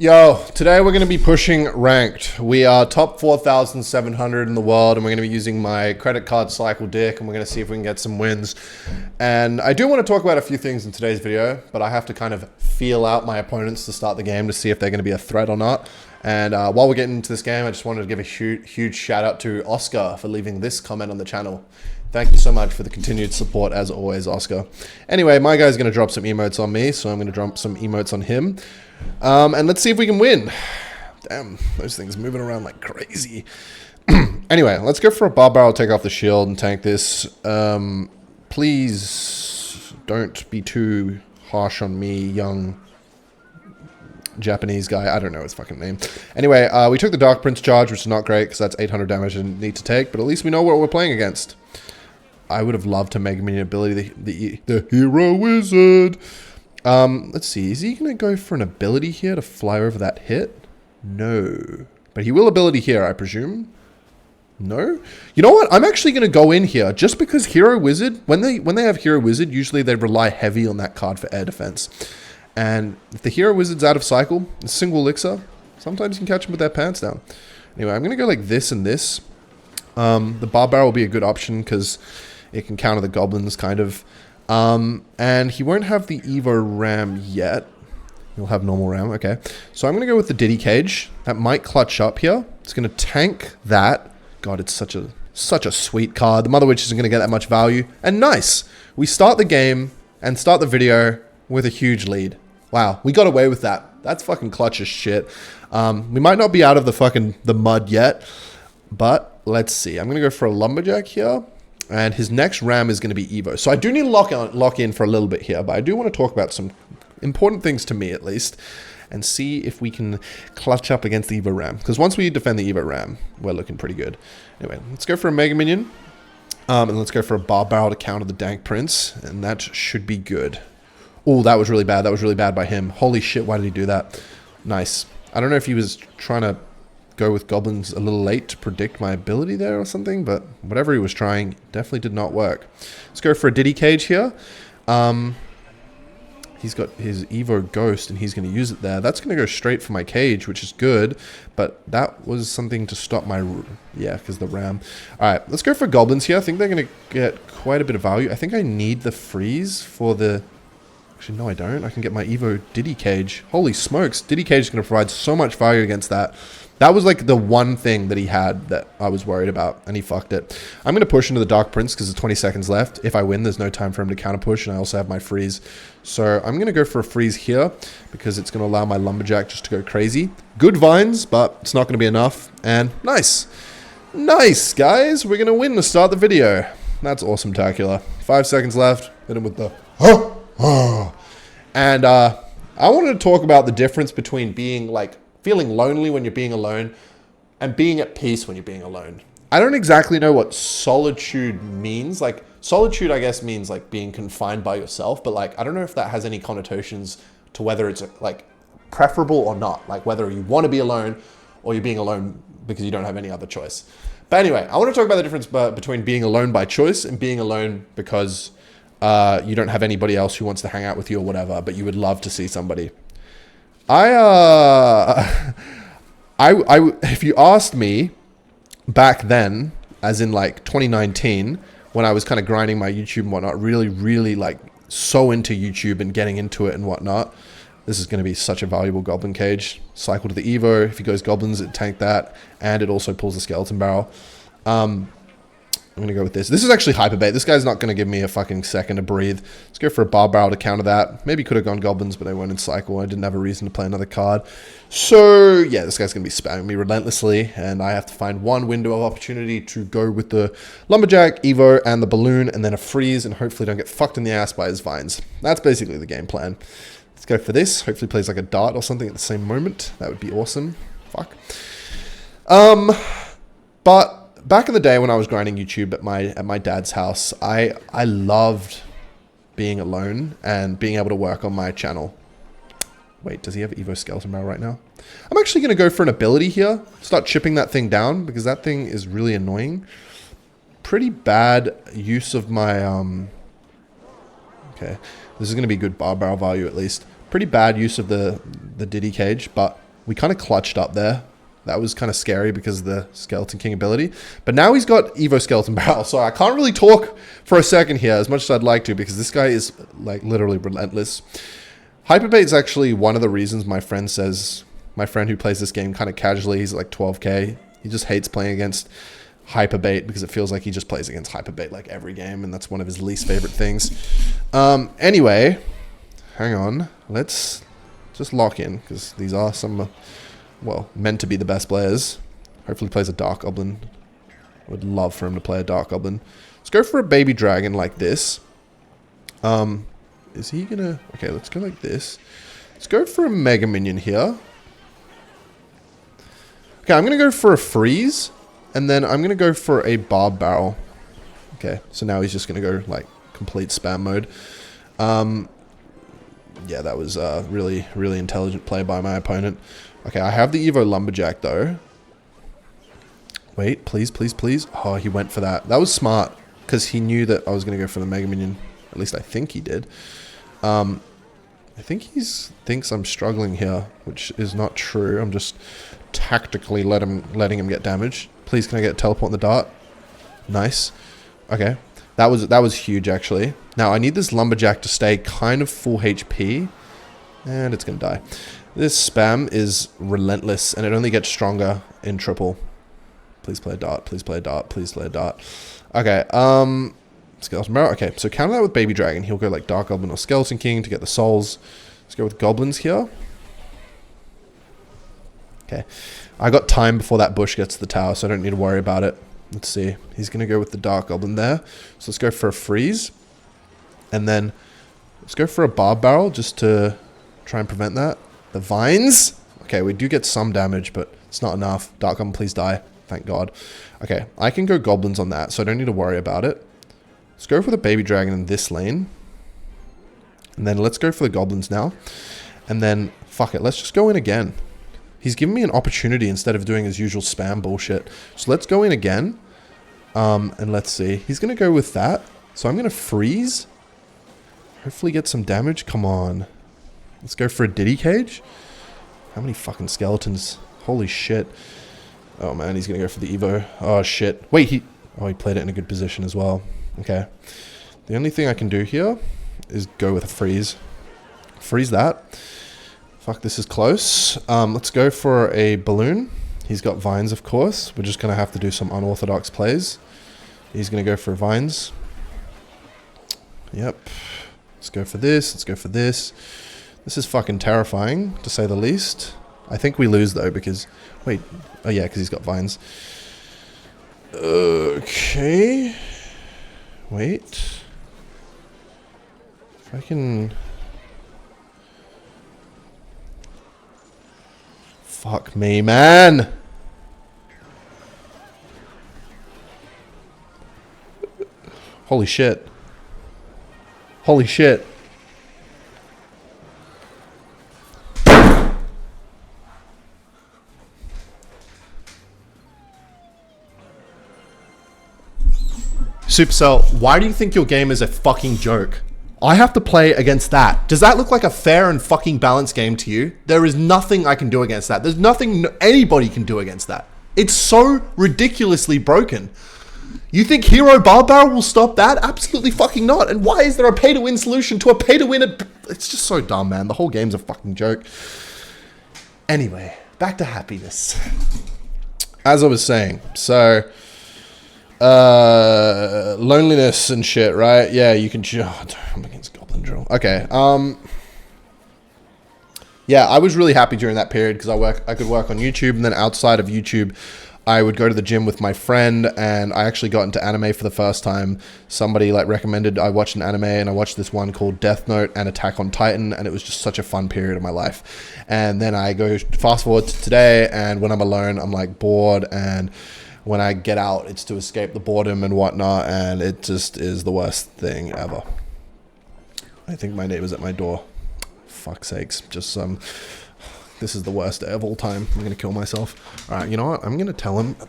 Yo, today we're going to be pushing ranked. We are top 4,700 in the world, and we're going to be using my credit card cycle dick, and we're going to see if we can get some wins. And I do want to talk about a few things in today's video, but I have to kind of feel out my opponents to start the game to see if they're going to be a threat or not. And while we're getting into this game, I just wanted to give a huge shout out to Oscar for leaving this comment on the channel. Thank you so much for the continued support, as always, Oscar. Anyway, my guy's going to drop some emotes on me, so I'm going to drop some emotes on him. And let's see if we can win. Damn, those things moving around like crazy. Anyway, let's go for a bar barrel, take off the shield, and tank this. Please don't be too harsh on me, young Japanese guy. I don't know his fucking name. Anyway, we took the Dark Prince charge, which is not great because that's 800 damage I didn't need to take, but at least we know what we're playing against. I would have loved to Mega Minion ability the Hero Wizard. Let's see. Is he going to go for an ability here to fly over that hit? No. But he will ability here, I presume. No? You know what? I'm actually going to go in here just because Hero Wizard, when they have Hero Wizard, usually they rely heavy on that card for air defense. And if the Hero Wizard's out of cycle, a single elixir, sometimes you can catch them with their pants down. Anyway, I'm going to go like this and this. The bar barrel will be a good option because it can counter the goblins, kind of. And he won't have the Evo Ram yet. He'll have normal Ram, okay. So I'm going to go with the Diddy Cage. That might clutch up here. It's going to tank that. God, it's such a sweet card. The Mother Witch isn't going to get that much value. And nice! We start the game and start the video with a huge lead. Wow, we got away with that. That's fucking clutch as shit. We might not be out of the mud yet, but let's see. I'm going to go for a Lumberjack here. And his next Ram is going to be Evo. So I do need to lock in for a little bit here, but I do want to talk about some important things to me, at least, and see if we can clutch up against the Evo Ram. Because once we defend the Evo Ram, we're looking pretty good. Anyway, let's go for a Mega Minion. And let's go for a Bar Barrel to counter the Dank Prince. And that should be good. Oh, that was really bad. That was really bad by him. Holy shit, why did he do that? Nice. I don't know if he was trying to go with goblins a little late to predict my ability there or something, but whatever he was trying definitely did not work. Let's go for a Diddy Cage here. He's got his Evo Ghost and he's going to use it there. That's going to go straight for my cage, which is good, but that was something to stop my... Yeah, because the Ram. Alright, let's go for goblins here. I think they're going to get quite a bit of value. I think I need the freeze for the... Actually, no, I don't. I can get my Evo Diddy Cage. Holy smokes. Diddy Cage is going to provide so much value against that. That was like the one thing that he had that I was worried about, and he fucked it. I'm going to push into the Dark Prince because there's 20 seconds left. If I win, there's no time for him to counter push, and I also have my freeze. So I'm going to go for a freeze here because it's going to allow my Lumberjack just to go crazy. Good vines, but it's not going to be enough. And nice. Nice, guys. We're going to win to start the video. That's awesome-tacular. 5 seconds left. Hit him with the... And I wanted to talk about the difference between being like feeling lonely when you're being alone and being at peace when you're being alone. I don't exactly know what solitude means. Like solitude, I guess, means like being confined by yourself, but like I don't know if that has any connotations to whether it's like preferable or not, like whether you want to be alone or you're being alone because you don't have any other choice. But anyway, I want to talk about the difference between being alone by choice and being alone because you don't have anybody else who wants to hang out with you or whatever, but you would love to see somebody. If you asked me back then, as in like 2019, when I was kind of grinding my YouTube and whatnot, really like so into YouTube and getting into it and whatnot, this is going to be such a valuable Goblin Cage. Cycle to the Evo. If he goes Goblins, it tank that, and it also pulls the Skeleton Barrel. I'm going to go with this. This is actually Hyperbait. This guy's not going to give me a fucking second to breathe. Let's go for a Bar Barrel to counter that. Maybe could have gone Goblins, but I went in Cycle. I didn't have a reason to play another card. So, yeah, this guy's going to be spamming me relentlessly, and I have to find one window of opportunity to go with the Lumberjack, Evo, and the Balloon, and then a freeze, and hopefully don't get fucked in the ass by his vines. That's basically the game plan. Let's go for this. Hopefully plays like a dart or something at the same moment. That would be awesome. Fuck. But... back in the day when I was grinding YouTube at my dad's house, I loved being alone and being able to work on my channel. Wait, does he have Evo Skeleton Barrel right now? I'm actually going to go for an ability here. Start chipping that thing down because that thing is really annoying. Pretty bad use of my... Okay, this is going to be good bar barrel value at least. Pretty bad use of the Diddy Cage, but We kind of clutched up there. That was kind of scary because of the Skeleton King ability. But now he's got Evo Skeleton Barrel. So I can't really talk for a second here as much as I'd like to because this guy is like literally relentless. Hyperbait is actually one of the reasons my friend who plays this game kind of casually, he's like 12k. He just hates playing against Hyperbait because it feels like he just plays against Hyperbait like every game. And that's one of his least favorite things. Anyway, hang on. Let's just lock in because these are some... well, meant to be the best players. Hopefully he plays a Dark Goblin. I would love for him to play a Dark Goblin. Let's go for a Baby Dragon like this. Is he gonna... okay, let's go like this. Let's go for a Mega Minion here. Okay, I'm gonna go for a Freeze. And then I'm gonna go for a Barb Barrel. Okay, so now he's just gonna go like complete spam mode. Yeah, that was a really, really intelligent play by my opponent. Okay, I have the Evo Lumberjack, though. Wait, please, please, please. Oh, he went for that. That was smart, because he knew that I was going to go for the Mega Minion. At least I think he did. I think he thinks I'm struggling here, which is not true. I'm just tactically letting him get damage. Please, can I get a teleport in the dart? Nice. Okay. That was huge, actually. Now, I need this Lumberjack to stay kind of full HP. And it's going to die. This spam is relentless, and it only gets stronger in triple. Please play a dart. Please play a dart. Please play a dart. Okay, Skeleton Barrel. Okay, so counter that with Baby Dragon. He'll go like Dark Goblin or Skeleton King to get the souls. Let's go with Goblins here. Okay, I got time before that bush gets to the tower, so I don't need to worry about it. Let's see. He's going to go with the Dark Goblin there. So let's go for a Freeze. And then let's go for a Barb Barrel just to try and prevent that. The Vines. Okay, we do get some damage, but it's not enough. Dark Goblin, please die. Thank God. Okay, I can go Goblins on that, so I don't need to worry about it. Let's go for the Baby Dragon in this lane. And then let's go for the Goblins now. And then, fuck it, let's just go in again. He's giving me an opportunity instead of doing his usual spam bullshit. So let's go in again. And let's see. He's going to go with that. So I'm going to freeze. Hopefully get some damage. Come on. Let's go for a Diddy Cage. How many fucking skeletons? Holy shit. Oh man, he's going to go for the Evo. Oh shit. Wait, he played it in a good position as well. Okay. The only thing I can do here is go with a freeze. Freeze that. Fuck, this is close. Let's go for a balloon. He's got vines, of course. We're just going to have to do some unorthodox plays. He's going to go for vines. Yep. Let's go for this. Let's go for this. This is fucking terrifying, to say the least. I think we lose, though, because... wait. Oh, yeah, because he's got vines. Okay. Wait. If I can... fuck me, man! Holy shit. Holy shit. Supercell, why do you think your game is a fucking joke? I have to play against that. Does that look like a fair and fucking balanced game to you? There is nothing I can do against that. There's nothing anybody can do against that. It's so ridiculously broken. You think Hero Barbar will stop that? Absolutely fucking not. And why is there a pay-to-win solution to a pay-to-win? It's just so dumb, man. The whole game's a fucking joke. Anyway, back to happiness. As I was saying, so... loneliness and shit, right? Yeah, you can... oh, I'm against Goblin Drill. Okay, yeah, I was really happy during that period because I could work on YouTube, and then outside of YouTube, I would go to the gym with my friend, and I actually got into anime for the first time. Somebody like recommended I watch an anime, and I watched this one called Death Note and Attack on Titan, and it was just such a fun period of my life. And then I go fast forward to today, and when I'm alone, I'm like bored, and when I get out, it's to escape the boredom and whatnot, and it just is the worst thing ever. I think my neighbor's at my door. Fuck's sakes, just this is the worst day of all time. I'm gonna kill myself. All right, you know what? I'm gonna tell him. Yeah,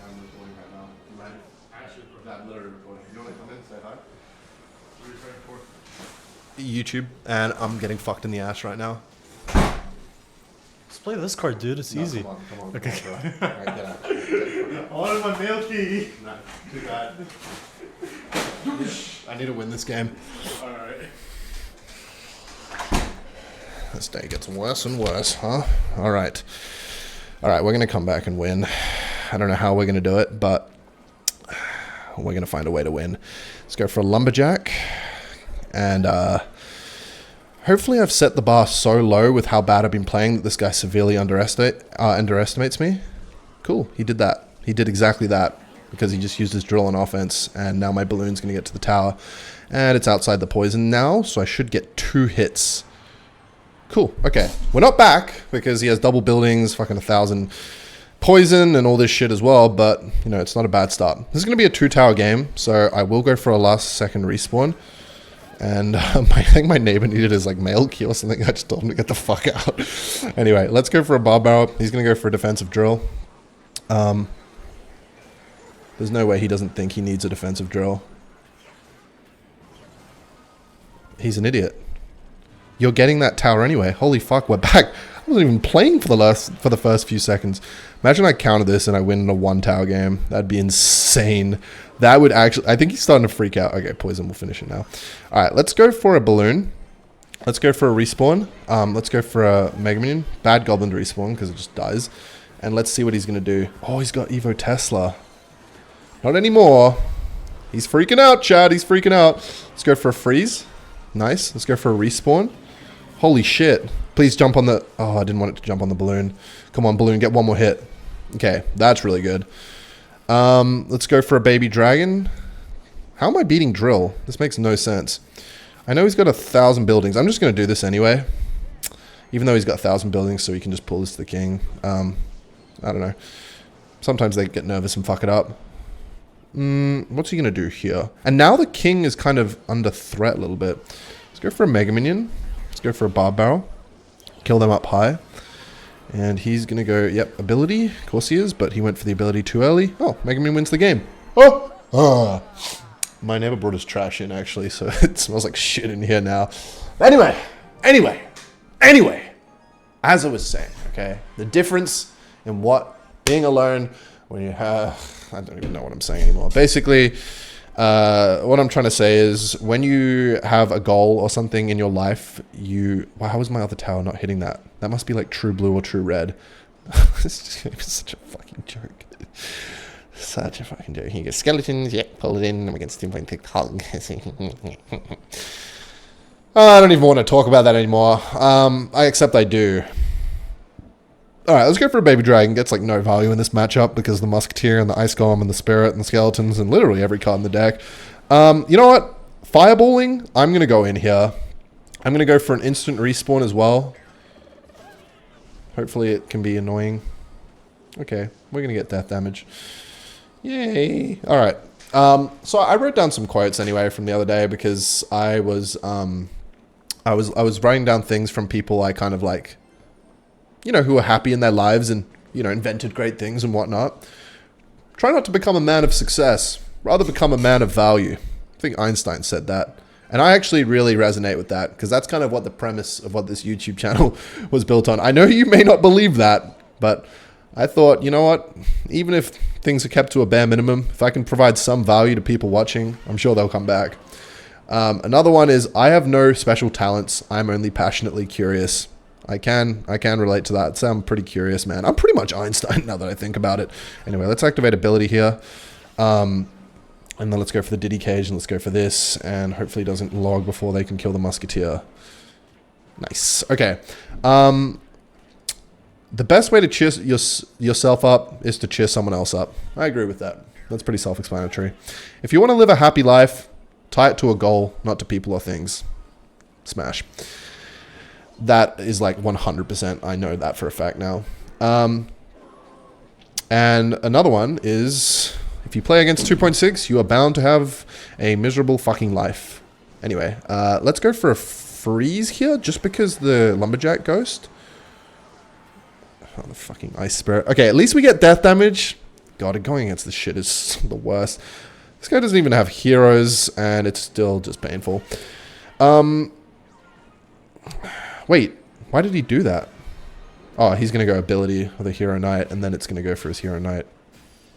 I'm recording right now. You mind? Actually, I'm literally recording. You want to come in and say hi? YouTube, and I'm getting fucked in the ass right now. Let's play this card, dude. It's easy. Come on, Okay. bro. Alright, get out. I wanted my mail key. No, too bad. I need to win this game. Alright. This day gets worse and worse, huh? Alright. Alright, we're going to come back and win. I don't know how we're going to do it, but we're going to find a way to win. Let's go for a lumberjack. And hopefully I've set the bar so low with how bad I've been playing that this guy severely underestimates me. Cool, he did that. He did exactly that because he just used his drill on offense, and now my balloon's going to get to the tower. And it's outside the poison now, so I should get 2 hits. Cool, okay. We're not back because he has double buildings, fucking 1,000 poison and all this shit as well, but, you know, it's not a bad start. This is going to be a 2-tower game, so I will go for a last second respawn. And I think my neighbor needed his like mail key or something. I just told him to get the fuck out. Anyway, let's go for a bar barrel. He's going to go for a defensive drill. There's no way he doesn't think he needs a defensive drill. He's an idiot. You're getting that tower anyway. Holy fuck, we're back. I wasn't even playing for the first few seconds. Imagine I counter this and I win in a 1-tower game. That'd be insane. That would actually... I think he's starting to freak out. Okay, poison. We'll finish it now. All right, let's go for a balloon. Let's go for a respawn. Let's go for a Mega Minion. Bad Goblin to respawn because it just dies. And let's see what he's going to do. Oh, he's got Evo Tesla. Not anymore. He's freaking out, Chad. He's freaking out. Let's go for a freeze. Nice. Let's go for a respawn. Holy shit. Please jump on the... Oh, I didn't want it to jump on the balloon. Come on, balloon. Get one more hit. Okay, that's really good. Let's go for a baby dragon. How am I beating drill? This makes no sense. I know he's got 1,000 buildings. I'm just going to do this anyway. Even though he's got 1,000 buildings, so he can just pull this to the king. I don't know. Sometimes they get nervous and fuck it up. What's he going to do here? And now the king is kind of under threat a little bit. Let's go for a Mega Minion. Let's go for a Barb Barrel. Kill them up high. And he's going to go, yep, ability. Of course he is, but he went for the ability too early. Oh, Mega Minion wins the game. Oh! My neighbor brought his trash in, actually, so it smells like shit in here now. Anyway. As I was saying, okay, the difference in being alone when you have... I don't even know what I'm saying anymore. Basically, what I'm trying to say is when you have a goal or something in your life, wow, how is my other tower not hitting that? That must be like true blue or true red. It's such a fucking joke. Such a fucking joke. Here you go. Skeletons, yeah, pull it in. I'm against 2.6 hog. I don't even want to talk about that anymore. Except I do. Alright, let's go for a baby dragon. Gets like no value in this matchup because the musketeer and the ice golem and the spirit and the skeletons and literally every card in the deck. You know what? Fireballing, I'm going to go in here. I'm going to go for an instant respawn as well. Hopefully it can be annoying. Okay, we're going to get death damage. Yay. Alright. So I wrote down some quotes anyway from the other day because I was writing down things from people I kind of like, you know, who are happy in their lives and, you know, invented great things and whatnot. Try not to become a man of success, rather become a man of value. I think Einstein said that. And I actually really resonate with that because that's kind of what the premise of what this YouTube channel was built on. I know you may not believe that, but I thought, you know what? Even if things are kept to a bare minimum, if I can provide some value to people watching, I'm sure they'll come back. Another one is I have no special talents. I'm only passionately curious. I can relate to that. So I'm pretty curious, man. I'm pretty much Einstein now that I think about it. Anyway, let's activate ability here. And then let's go for the Diddy Cage and let's go for this. And hopefully it doesn't log before they can kill the Musketeer. Nice. Okay. The best way to cheer yourself up is to cheer someone else up. I agree with that. That's pretty self-explanatory. If you want to live a happy life, tie it to a goal, not to people or things. Smash. That is like 100%. I know that for a fact now. And another one is, if you play against 2.6, you are bound to have a miserable fucking life. Anyway, let's go for a freeze here, just because the Lumberjack Ghost. Oh, the fucking Ice Spirit. Okay, at least we get death damage. God, going against this shit is the worst. This guy doesn't even have heroes, and it's still just painful. Wait, why did he do that? Oh, he's going to go ability with a Hero Knight, and then it's going to go for his Hero Knight.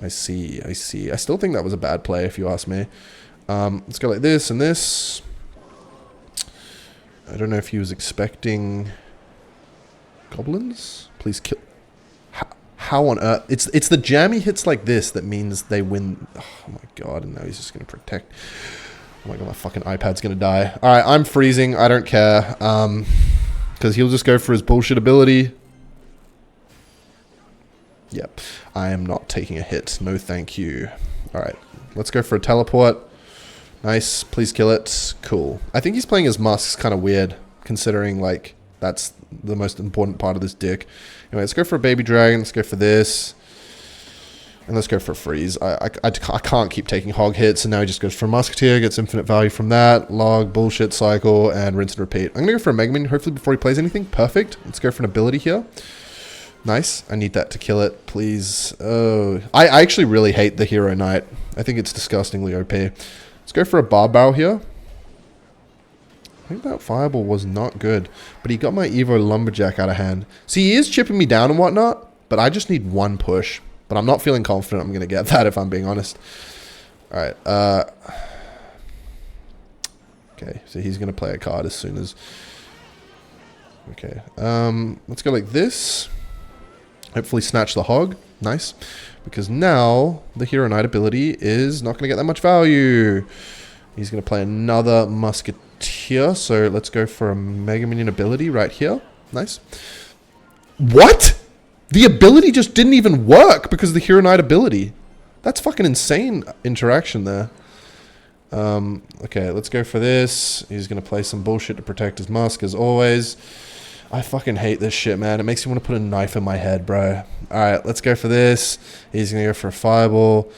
I see, I see. I still think that was a bad play, if you ask me. Let's go like this and this. I don't know if he was expecting goblins. Please kill. How on earth? It's the jammy hits like this that means they win. Oh my god! And now he's just going to protect. Oh my god, my fucking iPad's going to die. All right, I'm freezing. I don't care. Because he'll just go for his bullshit ability. Yep, I am not taking a hit. No, thank you. All right, let's go for a teleport. Nice. Please kill it. Cool. I think he's playing his Musk's kind of weird, considering, like, that's the most important part of this dick. Anyway, let's go for a baby dragon. Let's go for this. And let's go for a freeze. I can't keep taking hog hits, and now he just goes for a musketeer, gets infinite value from that. Log, bullshit cycle, and rinse and repeat. I'm going to go for a Mega Minion, hopefully, before he plays anything. Perfect. Let's go for an ability here. Nice. I need that to kill it, please. Oh, I actually really hate the Hero Knight. I think it's disgustingly OP. Let's go for a bar barrel here. I think that fireball was not good, but he got my Evo Lumberjack out of hand. See, he is chipping me down and whatnot, but I just need one push. But I'm not feeling confident I'm going to get that, if I'm being honest. All right. Okay, so he's going to play a card as soon as... Okay. Let's go like this. Hopefully snatch the hog. Nice. Because now the Hero Knight ability is not going to get that much value. He's going to play another musketeer. So let's go for a Mega Minion ability right here. Nice. What? The ability just didn't even work because of the Hero Knight ability. That's fucking insane interaction there. Okay, let's go for this. He's going to play some bullshit to protect his Musk as always. I fucking hate this shit, man. It makes me want to put a knife in my head, bro. Alright, let's go for this. He's going to go for a fireball.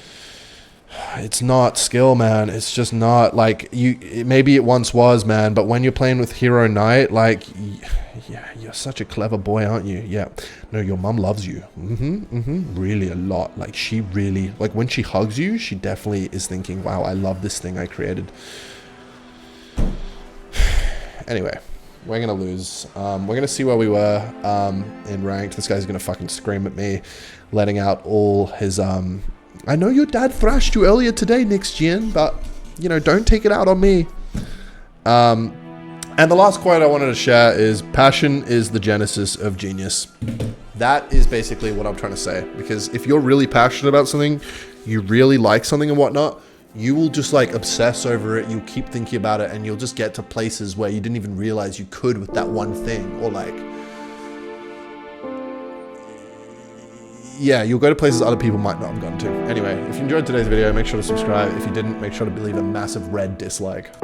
It's not skill, man. It's just not, like, maybe it once was, man, but when you're playing with Hero Knight, like, yeah, you're such a clever boy, aren't you? Yeah. No, your mum loves you. Really a lot. Like, she really, like, when she hugs you, she definitely is thinking, wow, I love this thing I created. Anyway. We're going to lose. We're going to see where we were in ranked. This guy's going to fucking scream at me, letting out all his... I know your dad thrashed you earlier today, Nixjian, but, you know, don't take it out on me. And the last quote I wanted to share is, passion is the genesis of genius. That is basically what I'm trying to say. Because if you're really passionate about something, you really like something and whatnot, you will just like obsess over it. You'll keep thinking about it, and you'll just get to places where you didn't even realize you could with that one thing. Or like, yeah, you'll go to places other people might not have gone to. Anyway, if you enjoyed today's video, make sure to subscribe. If you didn't, make sure to leave a massive red dislike.